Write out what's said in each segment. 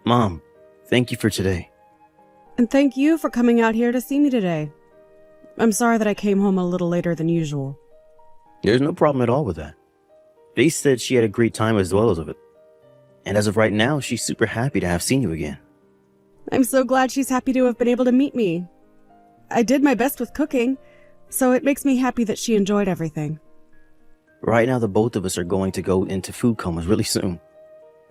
Mom, thank you for today. And thank you for coming out here to see me today. I'm sorry that I came home a little later than usual. There's no problem at all with that. Faith said she had a great time as well as of it. And as of right now, she's super happy to have seen you again. I'm so glad she's happy to have been able to meet me. I did my best with cooking, so it makes me happy that she enjoyed everything. Right now, the both of us are going to go into food comas really soon.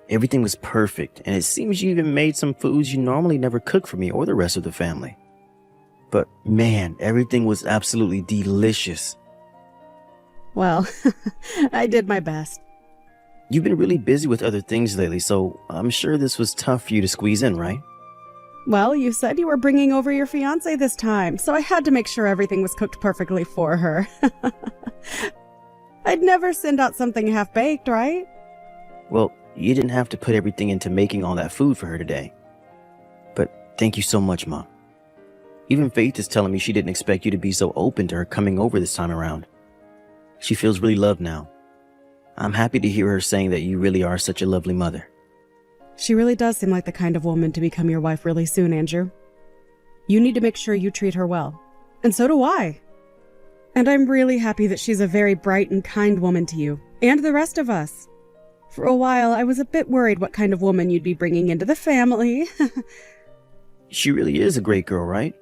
Everything was perfect, and it seems you even made some foods you normally never cook for me or the rest of the family. But man, everything was absolutely delicious. Well, I did my best. You've been really busy with other things lately, so I'm sure this was tough for you to squeeze in, right? Well, you said you were bringing over your fiancée this time, so I had to make sure everything was cooked perfectly for her. I'd never send out something half-baked, right? Well, you didn't have to put everything into making all that food for her today. But thank you so much, Mom. Even Faith is telling me she didn't expect you to be so open to her coming over this time around. She feels really loved now. I'm happy to hear her saying that you really are such a lovely mother. She really does seem like the kind of woman to become your wife really soon, Andrew. You need to make sure you treat her well. And so do I. And I'm really happy that she's a very bright and kind woman to you, and the rest of us. For a while, I was a bit worried what kind of woman you'd be bringing into the family. She really is a great girl, right?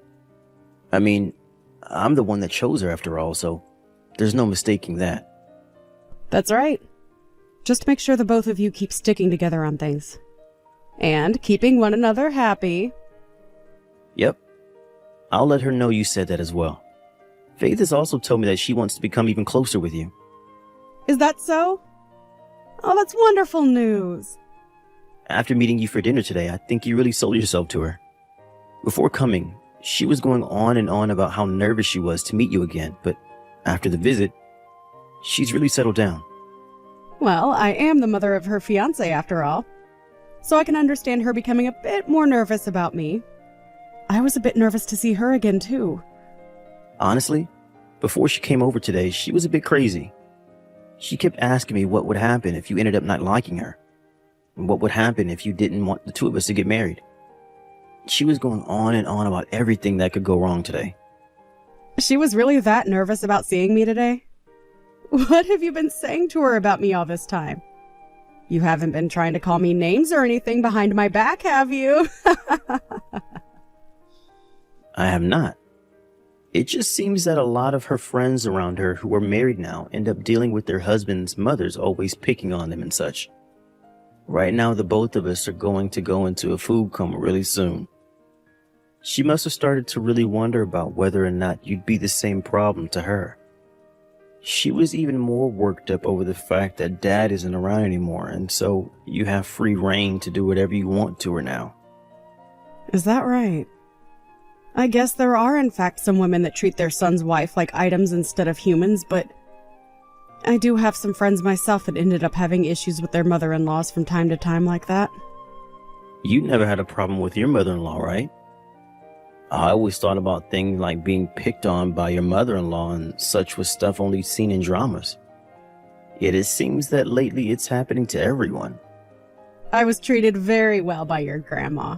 I mean, I'm the one that chose her after all, so there's no mistaking that. That's right. Just make sure the both of you keep sticking together on things. And keeping one another happy. Yep. I'll let her know you said that as well. Faith has also told me that she wants to become even closer with you. Is that so? Oh, that's wonderful news. After meeting you for dinner today, I think you really sold yourself to her. Before coming, she was going on and on about how nervous she was to meet you again, but after the visit, she's really settled down. Well, I am the mother of her fiancé after all, so I can understand her becoming a bit more nervous about me. I was a bit nervous to see her again, too. Honestly, before she came over today, she was a bit crazy. She kept asking me what would happen if you ended up not liking her, and what would happen if you didn't want the two of us to get married. She was going on and on about everything that could go wrong today. She was really that nervous about seeing me today? What have you been saying to her about me all this time? You haven't been trying to call me names or anything behind my back, have you? I have not. It just seems that a lot of her friends around her who are married now end up dealing with their husbands' mothers always picking on them and such. Right now, the both of us are going to go into a food coma really soon. She must have started to really wonder about whether or not you'd be the same problem to her. She was even more worked up over the fact that Dad isn't around anymore, and so you have free reign to do whatever you want to her now. Is that right? I guess there are in fact some women that treat their son's wife like items instead of humans, but I do have some friends myself that ended up having issues with their mother-in-laws from time to time like that. You never had a problem with your mother-in-law, right? I always thought about things like being picked on by your mother-in-law and such was stuff only seen in dramas. Yet it seems that lately it's happening to everyone. I was treated very well by your grandma.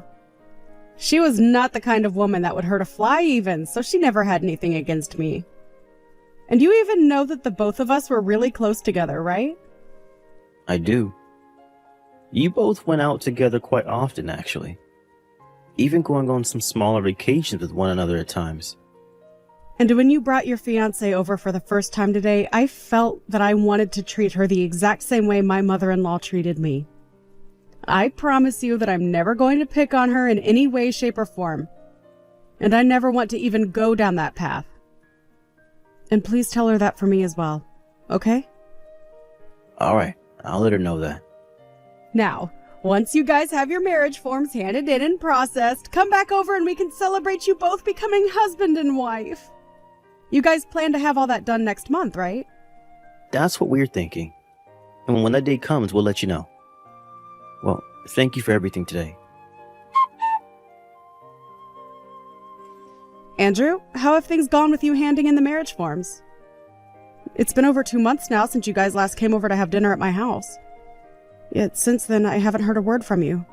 She was not the kind of woman that would hurt a fly even, so she never had anything against me. And you even know that the both of us were really close together, right? I do. You both went out together quite often, actually. Even going on some smaller vacations with one another at times. And when you brought your fiancée over for the first time today, I felt that I wanted to treat her the exact same way my mother-in-law treated me. I promise you that I'm never going to pick on her in any way, shape, or form. And I never want to even go down that path. And please tell her that for me as well, okay? Alright, I'll let her know that. Now, once you guys have your marriage forms handed in and processed, come back over and we can celebrate you both becoming husband and wife. You guys plan to have all that done next month, right? That's what we're thinking. And when that day comes, we'll let you know. Well, thank you for everything today. Andrew, how have things gone with you handing in the marriage forms? It's been over 2 months now since you guys last came over to have dinner at my house. Yet since then, I haven't heard a word from you.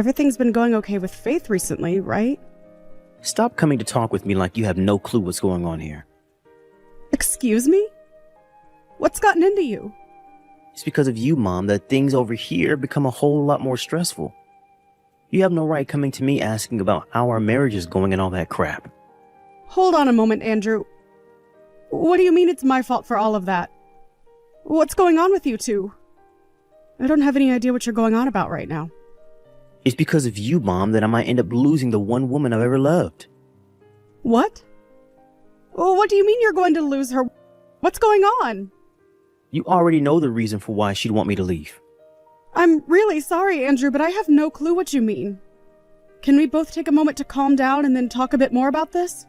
Everything's been going okay with Faith recently, right? Stop coming to talk with me like you have no clue what's going on here. Excuse me? What's gotten into you? It's because of you, Mom, that things over here become a whole lot more stressful. You have no right coming to me asking about how our marriage is going and all that crap. Hold on a moment, Andrew. What do you mean it's my fault for all of that? What's going on with you two? I don't have any idea what you're going on about right now. It's because of you, Mom, that I might end up losing the one woman I've ever loved. What? What do you mean you're going to lose her? What's going on? You already know the reason for why she'd want me to leave. I'm really sorry, Andrew, but I have no clue what you mean. Can we both take a moment to calm down and then talk a bit more about this?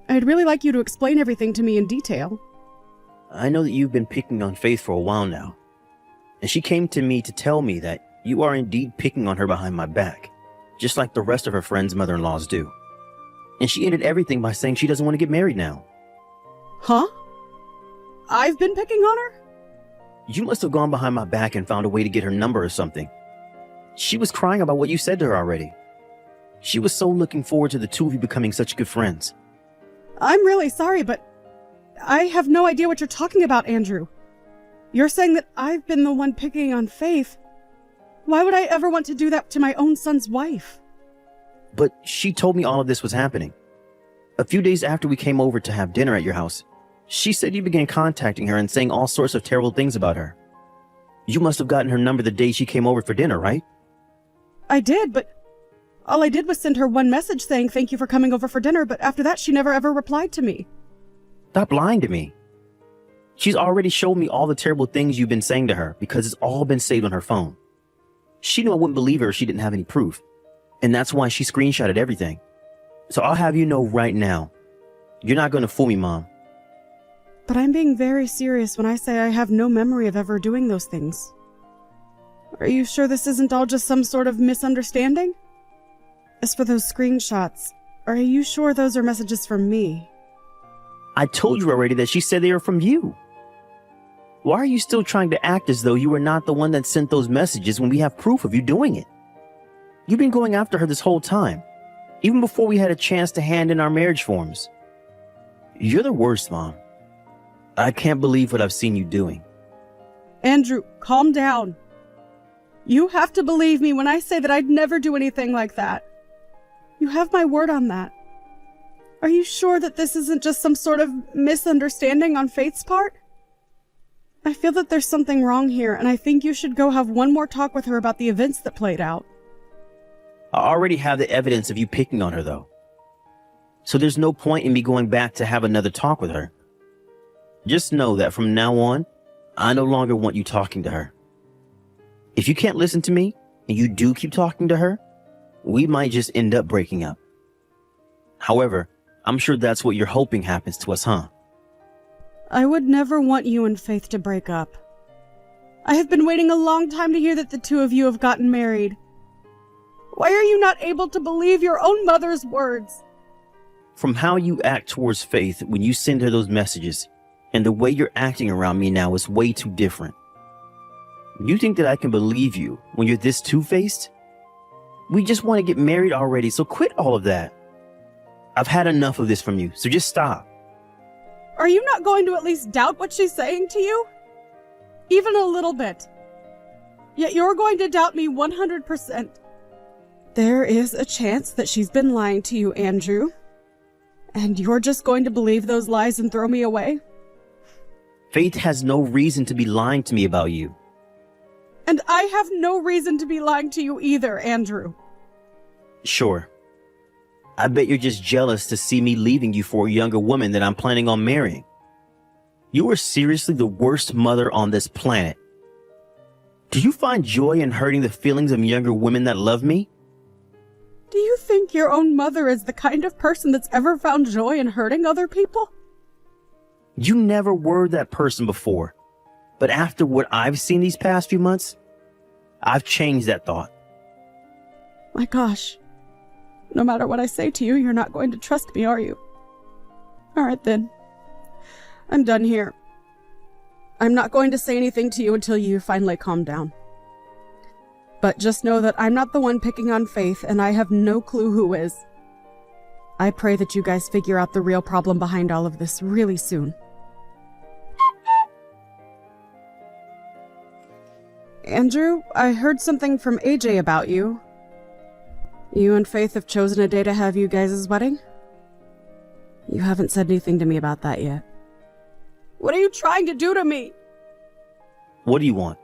I'd really like you to explain everything to me in detail. I know that you've been picking on Faith for a while now, and she came to me to tell me that you are indeed picking on her behind my back, just like the rest of her friends' mother-in-laws do. And she ended everything by saying she doesn't want to get married now. Huh? I've been picking on her? You must have gone behind my back and found a way to get her number or something. She was crying about what you said to her already. She was so looking forward to the two of you becoming such good friends. I'm really sorry, but I have no idea what you're talking about, Andrew. You're saying that I've been the one picking on Faith. Why would I ever want to do that to my own son's wife? But she told me all of this was happening. A few days after we came over to have dinner at your house, she said you began contacting her and saying all sorts of terrible things about her. You must have gotten her number the day she came over for dinner, right? I did, but all I did was send her one message saying thank you for coming over for dinner, but after that she never ever replied to me. Stop lying to me. She's already showed me all the terrible things you've been saying to her because it's all been saved on her phone. She knew I wouldn't believe her if she didn't have any proof, and that's why she screenshotted everything. So I'll have you know right now, you're not going to fool me, Mom. But I'm being very serious when I say I have no memory of ever doing those things. Are you sure this isn't all just some sort of misunderstanding? As for those screenshots, are you sure those are messages from me? I told you already that she said they were from you. Why are you still trying to act as though you were not the one that sent those messages when we have proof of you doing it? You've been going after her this whole time, even before we had a chance to hand in our marriage forms. You're the worst, Mom. I can't believe what I've seen you doing. Andrew, calm down. You have to believe me when I say that I'd never do anything like that. You have my word on that. Are you sure that this isn't just some sort of misunderstanding on Faith's part? I feel that there's something wrong here, and I think you should go have one more talk with her about the events that played out. I already have the evidence of you picking on her, though. So there's no point in me going back to have another talk with her. Just know that from now on, I no longer want you talking to her. If you can't listen to me, and you do keep talking to her, we might just end up breaking up. However, I'm sure that's what you're hoping happens to us, huh? I would never want you and Faith to break up. I have been waiting a long time to hear that the two of you have gotten married. Why are you not able to believe your own mother's words? From how you act towards Faith when you send her those messages, and the way you're acting around me now is way too different. You think that I can believe you when you're this two-faced? We just want to get married already, so quit all of that. I've had enough of this from you, so just stop. Are you not going to at least doubt what she's saying to you? Even a little bit. Yet you're going to doubt me 100%. There is a chance that she's been lying to you, Andrew. And you're just going to believe those lies and throw me away? Faith has no reason to be lying to me about you. And I have no reason to be lying to you either, Andrew. Sure. I bet you're just jealous to see me leaving you for a younger woman that I'm planning on marrying. You are seriously the worst mother on this planet. Do you find joy in hurting the feelings of younger women that love me? Do you think your own mother is the kind of person that's ever found joy in hurting other people? You never were that person before. But after what I've seen these past few months, I've changed that thought. My gosh. No matter what I say to you, you're not going to trust me, are you? All right, then. I'm done here. I'm not going to say anything to you until you finally calm down. But just know that I'm not the one picking on Faith, and I have no clue who is. I pray that you guys figure out the real problem behind all of this really soon. Andrew, I heard something from AJ about you. You and Faith have chosen a day to have you guys' wedding? You haven't said anything to me about that yet. What are you trying to do to me? What do you want?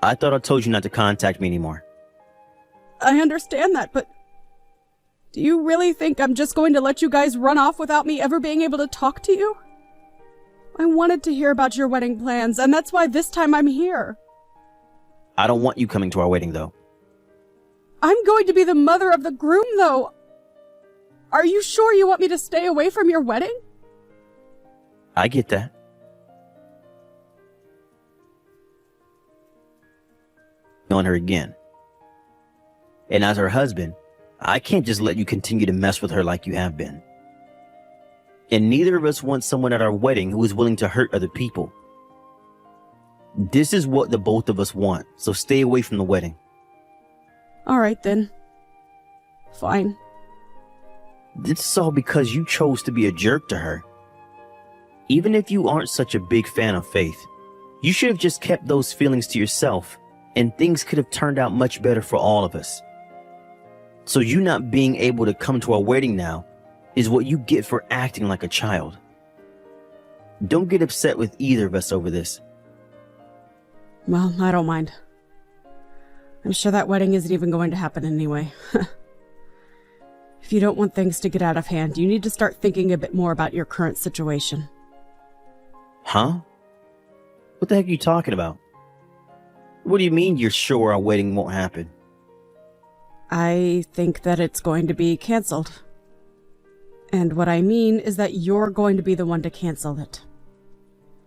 I thought I told you not to contact me anymore. I understand that, but do you really think I'm just going to let you guys run off without me ever being able to talk to you? I wanted to hear about your wedding plans, and that's why this time I'm here. I don't want you coming to our wedding, though. I'm going to be the mother of the groom, though. Are you sure you want me to stay away from your wedding? I get that. On her again. And as her husband, I can't just let you continue to mess with her like you have been. And neither of us want someone at our wedding who is willing to hurt other people. This is what the both of us want, so stay away from the wedding. All right, then. Fine. This is all because you chose to be a jerk to her. Even if you aren't such a big fan of Faith, you should have just kept those feelings to yourself, and things could have turned out much better for all of us. So you not being able to come to our wedding now is what you get for acting like a child. Don't get upset with either of us over this. Well, I don't mind. I'm sure that wedding isn't even going to happen anyway. If you don't want things to get out of hand, you need to start thinking a bit more about your current situation. Huh? What the heck are you talking about? What do you mean you're sure our wedding won't happen? I think that it's going to be canceled. And what I mean is that you're going to be the one to cancel it.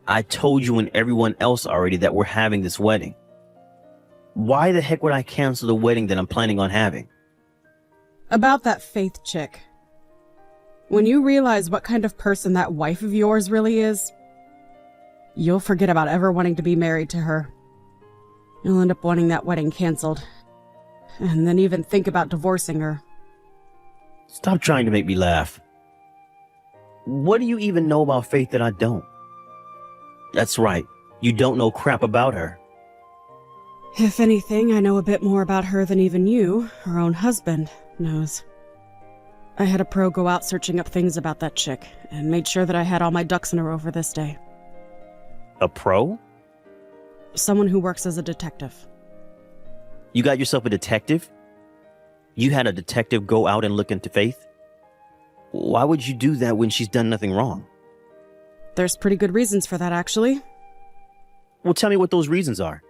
I told you and everyone else already that we're having this wedding. Why the heck would I cancel the wedding that I'm planning on having? About that Faith chick. When you realize what kind of person that wife of yours really is, you'll forget about ever wanting to be married to her. You'll end up wanting that wedding canceled. And then even think about divorcing her. Stop trying to make me laugh. What do you even know about Faith that I don't? That's right, you don't know crap about her. If anything, I know a bit more about her than even you, her own husband, knows. I had a pro go out searching up things about that chick, and made sure that I had all my ducks in a row for this day. A pro? Someone who works as a detective. You got yourself a detective? You had a detective go out and look into Faith? Why would you do that when she's done nothing wrong? There's pretty good reasons for that, actually. Well, tell me what those reasons are.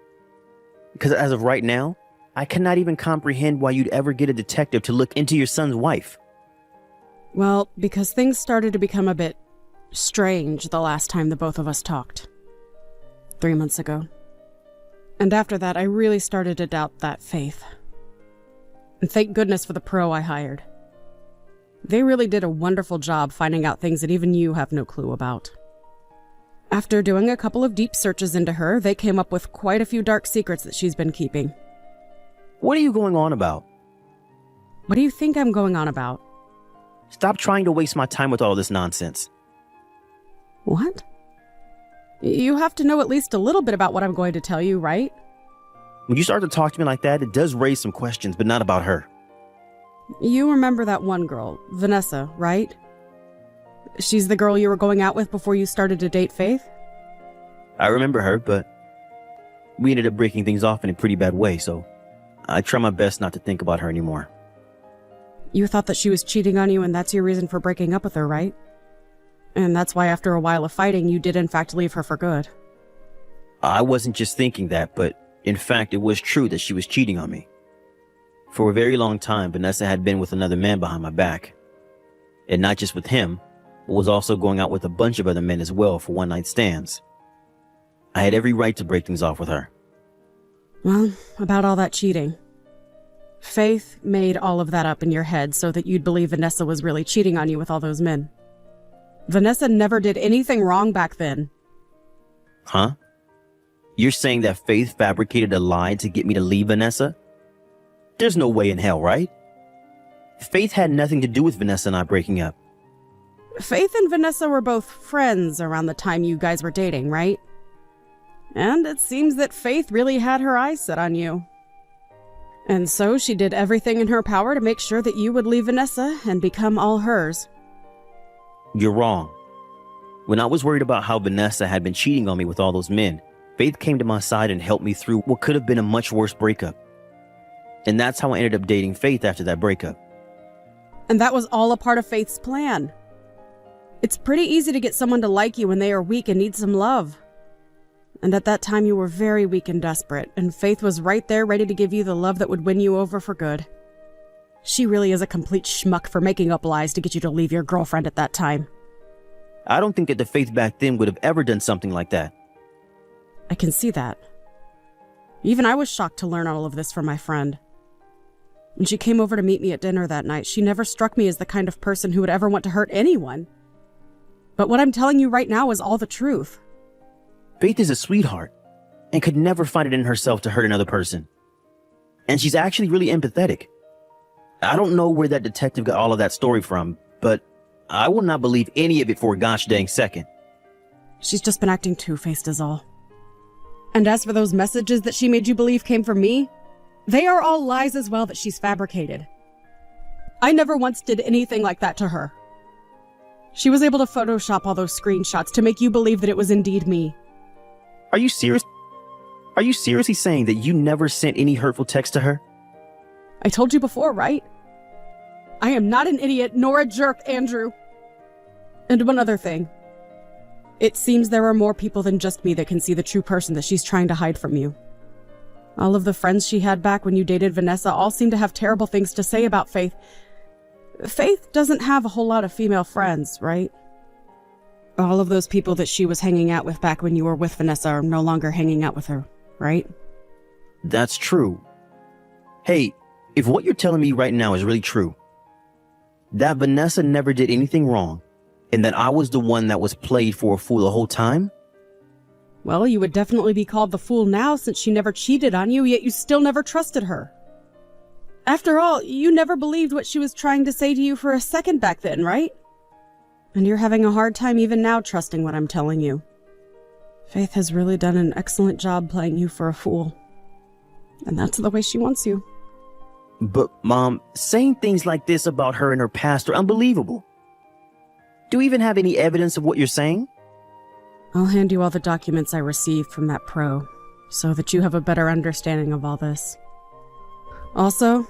Because as of right now, I cannot even comprehend why you'd ever get a detective to look into your son's wife. Well, because things started to become a bit strange the last time the both of us talked. 3 months ago. And after that, I really started to doubt that Faith. And thank goodness for the pro I hired. They really did a wonderful job finding out things that even you have no clue about. After doing a couple of deep searches into her, they came up with quite a few dark secrets that she's been keeping. What are you going on about? What do you think I'm going on about? Stop trying to waste my time with all this nonsense. What? You have to know at least a little bit about what I'm going to tell you, right? When you start to talk to me like that, it does raise some questions, but not about her. You remember that one girl, Vanessa, right? She's the girl you were going out with before you started to date Faith? I remember her, but we ended up breaking things off in a pretty bad way, so I try my best not to think about her anymore. You thought that she was cheating on you and that's your reason for breaking up with her, right? And that's why after a while of fighting, you did in fact leave her for good. I wasn't just thinking that, but in fact it was true that she was cheating on me. For a very long time, Vanessa had been with another man behind my back. And not just with him, but was also going out with a bunch of other men as well for one-night stands. I had every right to break things off with her. Well, about all that cheating. Faith made all of that up in your head so that you'd believe Vanessa was really cheating on you with all those men. Vanessa never did anything wrong back then. Huh? You're saying that Faith fabricated a lie to get me to leave Vanessa? There's no way in hell, right? Faith had nothing to do with Vanessa and I breaking up. Faith and Vanessa were both friends around the time you guys were dating, right? And it seems that Faith really had her eyes set on you. And so she did everything in her power to make sure that you would leave Vanessa and become all hers. You're wrong. When I was worried about how Vanessa had been cheating on me with all those men, Faith came to my side and helped me through what could have been a much worse breakup. And that's how I ended up dating Faith after that breakup. And that was all a part of Faith's plan. It's pretty easy to get someone to like you when they are weak and need some love. And at that time you were very weak and desperate, and Faith was right there ready to give you the love that would win you over for good. She really is a complete schmuck for making up lies to get you to leave your girlfriend at that time. I don't think that the Faith back then would have ever done something like that. I can see that. Even I was shocked to learn all of this from my friend. When she came over to meet me at dinner that night, she never struck me as the kind of person who would ever want to hurt anyone. But what I'm telling you right now is all the truth. Faith is a sweetheart and could never find it in herself to hurt another person. And she's actually really empathetic. I don't know where that detective got all of that story from, but I will not believe any of it for a gosh dang second. She's just been acting two-faced is all. And as for those messages that she made you believe came from me, they are all lies as well that she's fabricated. I never once did anything like that to her. She was able to Photoshop all those screenshots to make you believe that it was indeed me. Are you serious? Are you seriously saying that you never sent any hurtful text to her? I told you before, right? I am not an idiot nor a jerk, Andrew. And one other thing. It seems there are more people than just me that can see the true person that she's trying to hide from you. All of the friends she had back when you dated Vanessa all seem to have terrible things to say about Faith. Faith doesn't have a whole lot of female friends, right? All of those people that she was hanging out with back when you were with Vanessa are no longer hanging out with her, right? That's true. Hey, if what you're telling me right now is really true, that Vanessa never did anything wrong, and that I was the one that was played for a fool the whole time? Well, you would definitely be called the fool now since she never cheated on you, yet you still never trusted her. After all, you never believed what she was trying to say to you for a second back then, right? And you're having a hard time even now trusting what I'm telling you. Faith has really done an excellent job playing you for a fool. And that's the way she wants you. But, Mom, saying things like this about her and her past are unbelievable. Do you even have any evidence of what you're saying? I'll hand you all the documents I received from that pro, so that you have a better understanding of all this. Also,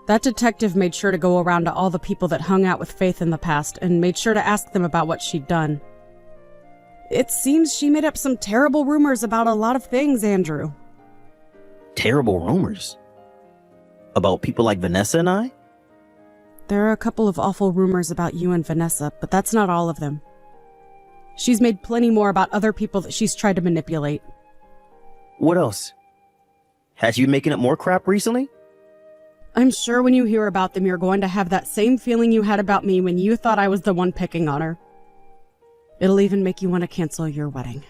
that detective made sure to go around to all the people that hung out with Faith in the past and made sure to ask them about what she'd done. It seems she made up some terrible rumors about a lot of things, Andrew. Terrible rumors? About people like Vanessa and I? There are a couple of awful rumors about you and Vanessa, but that's not all of them. She's made plenty more about other people that she's tried to manipulate. What else? Has you been making up more crap recently? I'm sure when you hear about them, you're going to have that same feeling you had about me when you thought I was the one picking on her. It'll even make you want to cancel your wedding.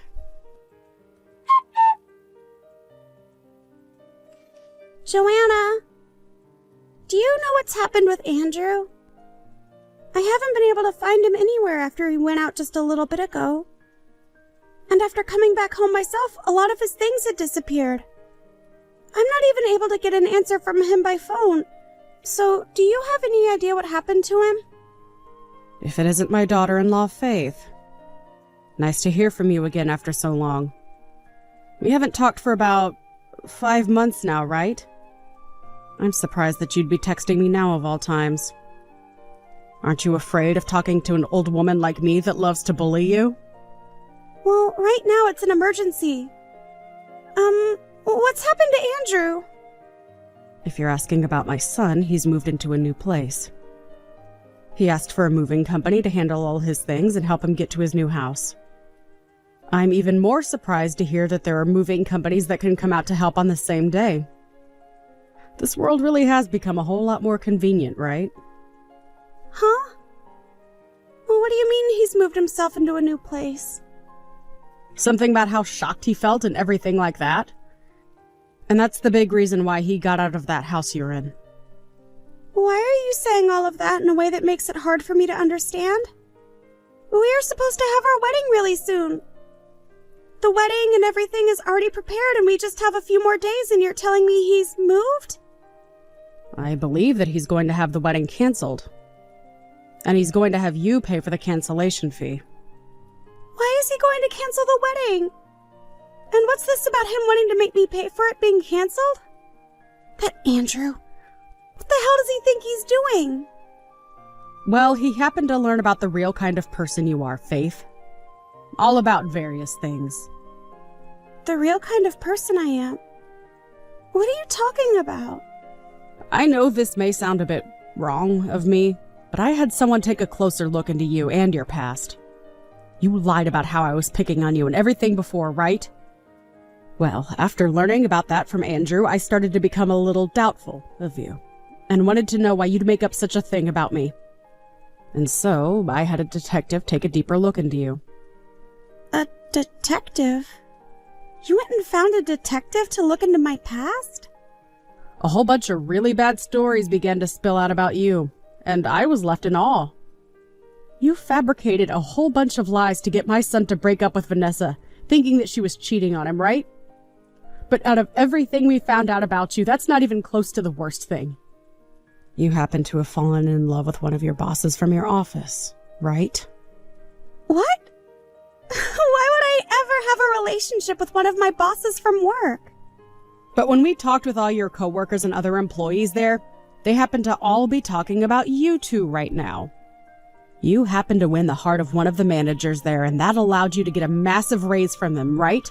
Joanna, do you know what's happened with Andrew? I haven't been able to find him anywhere after he went out just a little bit ago. And after coming back home myself, a lot of his things had disappeared. I'm not even able to get an answer from him by phone. So, do you have any idea what happened to him? If it isn't my daughter-in-law, Faith. Nice to hear from you again after so long. We haven't talked for about 5 months now, right? I'm surprised that you'd be texting me now of all times. Aren't you afraid of talking to an old woman like me that loves to bully you? Well, right now it's an emergency. What's happened to Andrew? If you're asking about my son, he's moved into a new place. He asked for a moving company to handle all his things and help him get to his new house. I'm even more surprised to hear that there are moving companies that can come out to help on the same day. This world really has become a whole lot more convenient, right? Huh? Well, what do you mean he's moved himself into a new place? Something about how shocked he felt and everything like that. And that's the big reason why he got out of that house you're in. Why are you saying all of that in a way that makes it hard for me to understand? We are supposed to have our wedding really soon. The wedding and everything is already prepared and we just have a few more days and you're telling me he's moved? I believe that he's going to have the wedding canceled. And he's going to have you pay for the cancellation fee. Why is he going to cancel the wedding? And what's this about him wanting to make me pay for it being canceled? That Andrew. What the hell does he think he's doing? Well, he happened to learn about the real kind of person you are, Faith. All about various things. The real kind of person I am? What are you talking about? I know this may sound a bit wrong of me, but I had someone take a closer look into you and your past. You lied about how I was picking on you and everything before, right? Well, after learning about that from Andrew, I started to become a little doubtful of you, and wanted to know why you'd make up such a thing about me. And so, I had a detective take a deeper look into you. A detective? You went and found a detective to look into my past? A whole bunch of really bad stories began to spill out about you, and I was left in awe. You fabricated a whole bunch of lies to get my son to break up with Vanessa, thinking that she was cheating on him, right? But out of everything we found out about you, that's not even close to the worst thing. You happen to have fallen in love with one of your bosses from your office, right? What? Why would I ever have a relationship with one of my bosses from work? But when we talked with all your coworkers and other employees there, they happen to all be talking about you two right now. You happened to win the heart of one of the managers there, and that allowed you to get a massive raise from them, right?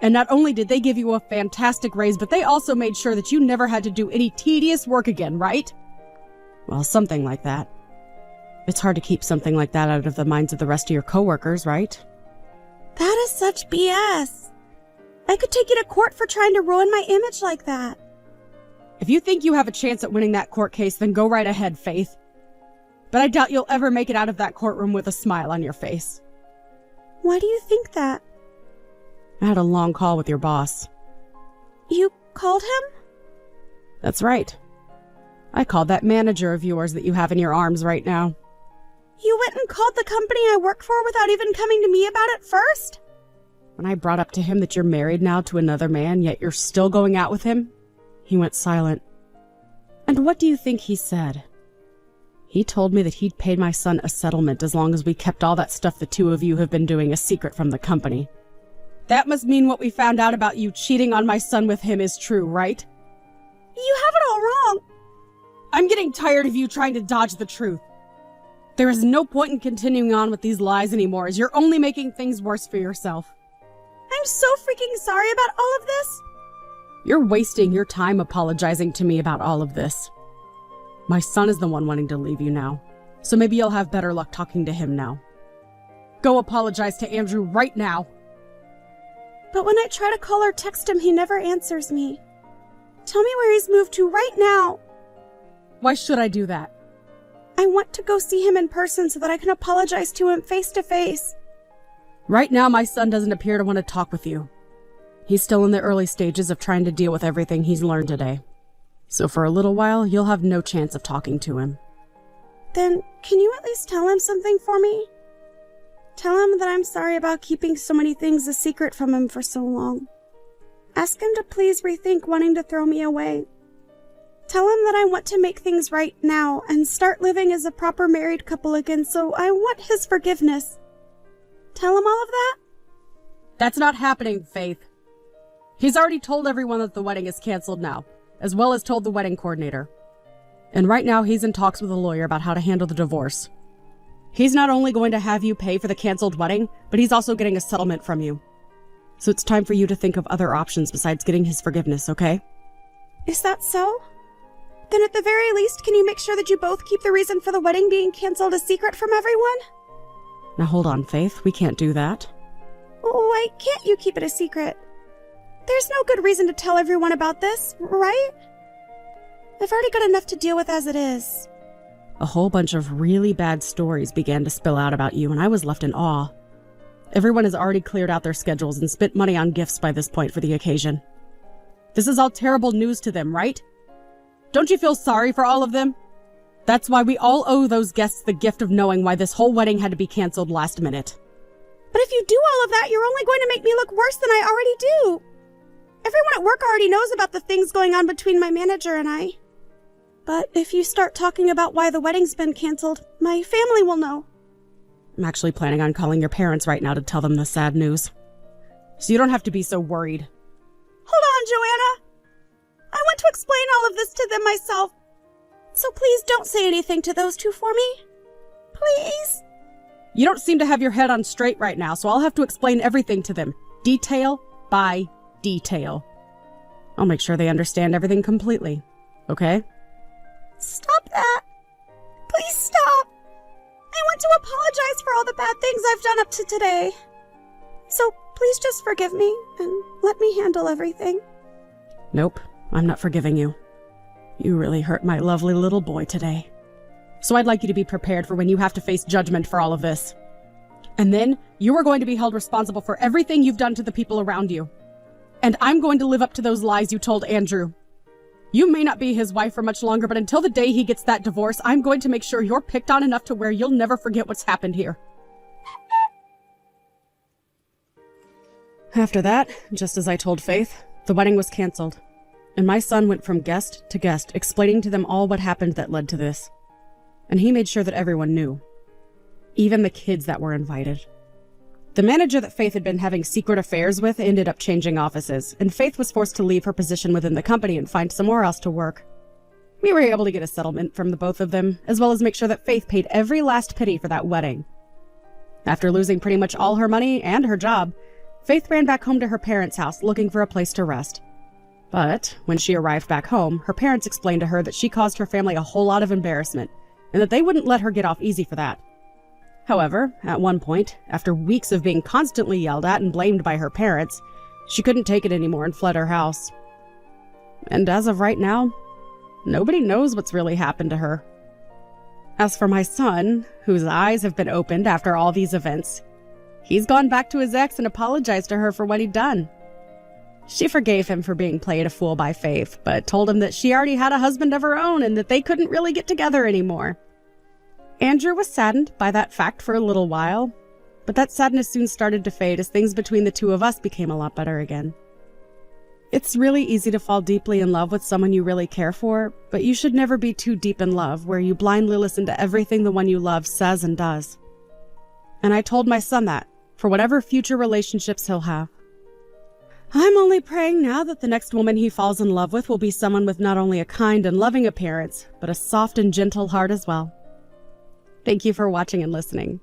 And not only did they give you a fantastic raise, but they also made sure that you never had to do any tedious work again, right? Well, something like that. It's hard to keep something like that out of the minds of the rest of your coworkers, right? That is such BS. I could take you to court for trying to ruin my image like that. If you think you have a chance at winning that court case, then go right ahead, Faith. But I doubt you'll ever make it out of that courtroom with a smile on your face. Why do you think that? I had a long call with your boss. You called him? That's right. I called that manager of yours that you have in your arms right now. You went and called the company I work for without even coming to me about it first? When I brought up to him that you're married now to another man, yet you're still going out with him, he went silent. And what do you think he said? He told me that he'd paid my son a settlement as long as we kept all that stuff the two of you have been doing a secret from the company. That must mean what we found out about you cheating on my son with him is true, right? You have it all wrong. I'm getting tired of you trying to dodge the truth. There is no point in continuing on with these lies anymore, as you're only making things worse for yourself. I'm so freaking sorry about all of this. You're wasting your time apologizing to me about all of this. My son is the one wanting to leave you now, so maybe you'll have better luck talking to him now. Go apologize to Andrew right now. But when I try to call or text him, he never answers me. Tell me where he's moved to right now. Why should I do that? I want to go see him in person so that I can apologize to him face to face. Right now, my son doesn't appear to want to talk with you. He's still in the early stages of trying to deal with everything he's learned today. So for a little while, you'll have no chance of talking to him. Then, can you at least tell him something for me? Tell him that I'm sorry about keeping so many things a secret from him for so long. Ask him to please rethink wanting to throw me away. Tell him that I want to make things right now and start living as a proper married couple again, so I want his forgiveness. Tell him all of that? That's not happening, Faith. He's already told everyone that the wedding is canceled now, as well as told the wedding coordinator. And right now he's in talks with a lawyer about how to handle the divorce. He's not only going to have you pay for the canceled wedding, but he's also getting a settlement from you. So it's time for you to think of other options besides getting his forgiveness, okay? Is that so? Then at the very least, can you make sure that you both keep the reason for the wedding being canceled a secret from everyone? Now hold on, Faith. We can't do that. Why can't you keep it a secret? There's no good reason to tell everyone about this, right? I've already got enough to deal with as it is. A whole bunch of really bad stories began to spill out about you, and I was left in awe. Everyone has already cleared out their schedules and spent money on gifts by this point for the occasion. This is all terrible news to them, right? Don't you feel sorry for all of them? That's why we all owe those guests the gift of knowing why this whole wedding had to be canceled last minute. But if you do all of that, you're only going to make me look worse than I already do. Everyone at work already knows about the things going on between my manager and I. But if you start talking about why the wedding's been canceled, my family will know. I'm actually planning on calling your parents right now to tell them the sad news. So you don't have to be so worried. Hold on, Joanna. I want to explain all of this to them myself. So please don't say anything to those two for me. Please. You don't seem to have your head on straight right now, so I'll have to explain everything to them, detail by detail. I'll make sure they understand everything completely, okay? Stop that. Please stop. I want to apologize for all the bad things I've done up to today. So please just forgive me and let me handle everything. Nope, I'm not forgiving you. You really hurt my lovely little boy today. So I'd like you to be prepared for when you have to face judgment for all of this. And then you are going to be held responsible for everything you've done to the people around you. And I'm going to live up to those lies you told Andrew. You may not be his wife for much longer, but until the day he gets that divorce, I'm going to make sure you're picked on enough to where you'll never forget what's happened here. After that, just as I told Faith, the wedding was canceled. And my son went from guest to guest, explaining to them all what happened that led to this. And he made sure that everyone knew. Even the kids that were invited. The manager that Faith had been having secret affairs with ended up changing offices, and Faith was forced to leave her position within the company and find somewhere else to work. We were able to get a settlement from the both of them, as well as make sure that Faith paid every last penny for that wedding. After losing pretty much all her money and her job, Faith ran back home to her parents' house looking for a place to rest. But when she arrived back home, her parents explained to her that she caused her family a whole lot of embarrassment, and that they wouldn't let her get off easy for that. However, at one point, after weeks of being constantly yelled at and blamed by her parents, she couldn't take it anymore and fled her house. And as of right now, nobody knows what's really happened to her. As for my son, whose eyes have been opened after all these events, he's gone back to his ex and apologized to her for what he'd done. She forgave him for being played a fool by Faith, but told him that she already had a husband of her own and that they couldn't really get together anymore. Andrew was saddened by that fact for a little while, but that sadness soon started to fade as things between the two of us became a lot better again. It's really easy to fall deeply in love with someone you really care for, but you should never be too deep in love where you blindly listen to everything the one you love says and does. And I told my son that, for whatever future relationships he'll have. I'm only praying now that the next woman he falls in love with will be someone with not only a kind and loving appearance, but a soft and gentle heart as well. Thank you for watching and listening.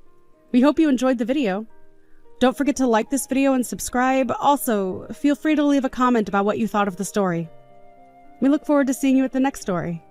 We hope you enjoyed the video. Don't forget to like this video and subscribe. Also, feel free to leave a comment about what you thought of the story. We look forward to seeing you at the next story.